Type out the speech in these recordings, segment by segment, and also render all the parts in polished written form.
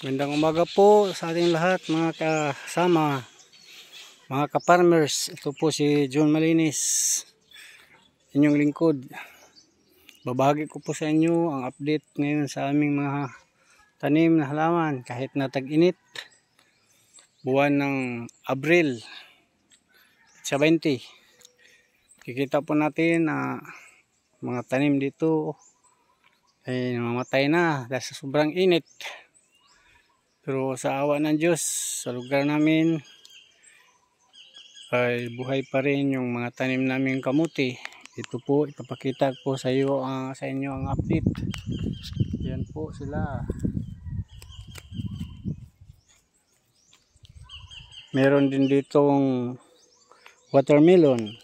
Magandang umaga po sa ating lahat mga kasama, mga ka-farmers. Ito po si John Malinis, inyong lingkod. Babahagi ko po sa inyo ang update ngayon sa aming mga tanim na halaman kahit na tag-init. Buwan ng Abril 20. Kikita po natin na mga tanim dito ay namamatay na dahil sa sobrang init. Pero sa awa ng Diyos, sa lugar namin ay buhay pa rin yung mga tanim naming kamuti. Ito po, ipapakita ko sa inyo ang update. Yan po sila. Meron din ditong watermelon.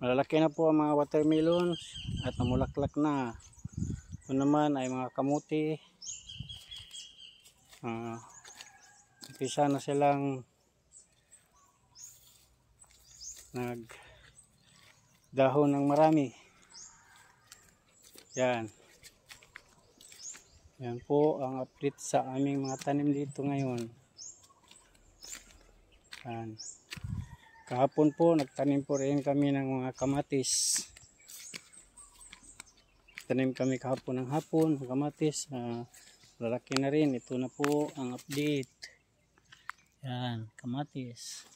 Malalaki na po ang mga watermelons at namulaklak na. Ito naman ay mga kamuti. Umpisa na silang nagdahon ng marami. Yan. Yan po ang update sa aming mga tanim dito ngayon. Yan. Kahapon po, nagtanim po rin kami ng mga kamatis. Tanim kami kahapon ng hapon, ng kamatis. Lalaki na rin. Ito na po ang update. Yan, kamatis.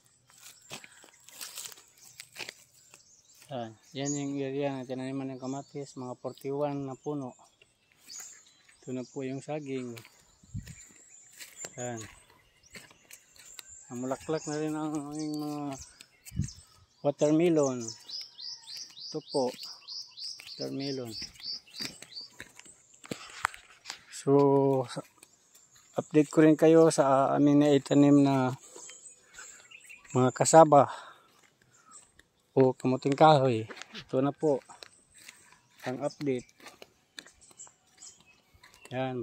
Yan yung area na tinaniman ng kamatis. Mga 41 na puno. Ito na po yung saging. Yan. Namulaklak na rin ang aming mga watermelon. Ito po, watermelon. So, update ko rin kayo sa aming naitanim na mga kasaba o kamuting kahoy. Ito na po ang update. Yan,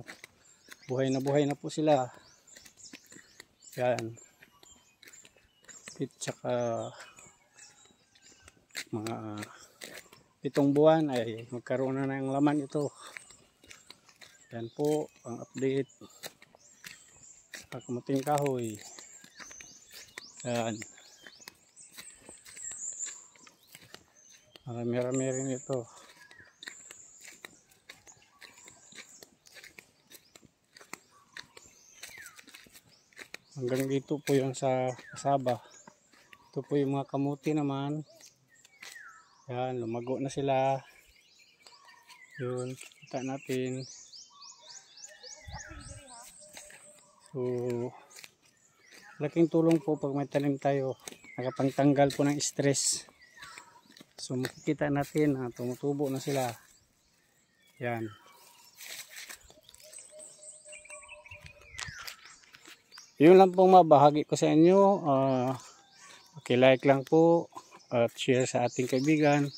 buhay na po sila. Yan. At saka mga 7 buwan ay magkaroon na ng laman ito. Yan po ang update sa kamuting kahoy. Yan. Marami rin ito. Hanggang dito po yung sa kasaba. Ito po yung mga kamuti naman. Yan, lumago na sila. Yun, kita natin. So, laking tulong po pag may tanim tayo. Nakapangtanggal po ng stress. So, makikita natin na tumutubo na sila. Yan. Yun lang pong mabahagi ko sa inyo. Like lang po at share sa ating kaibigan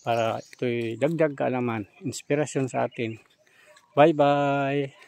para ito'y dagdag kaalaman, inspirasyon sa atin. Bye bye!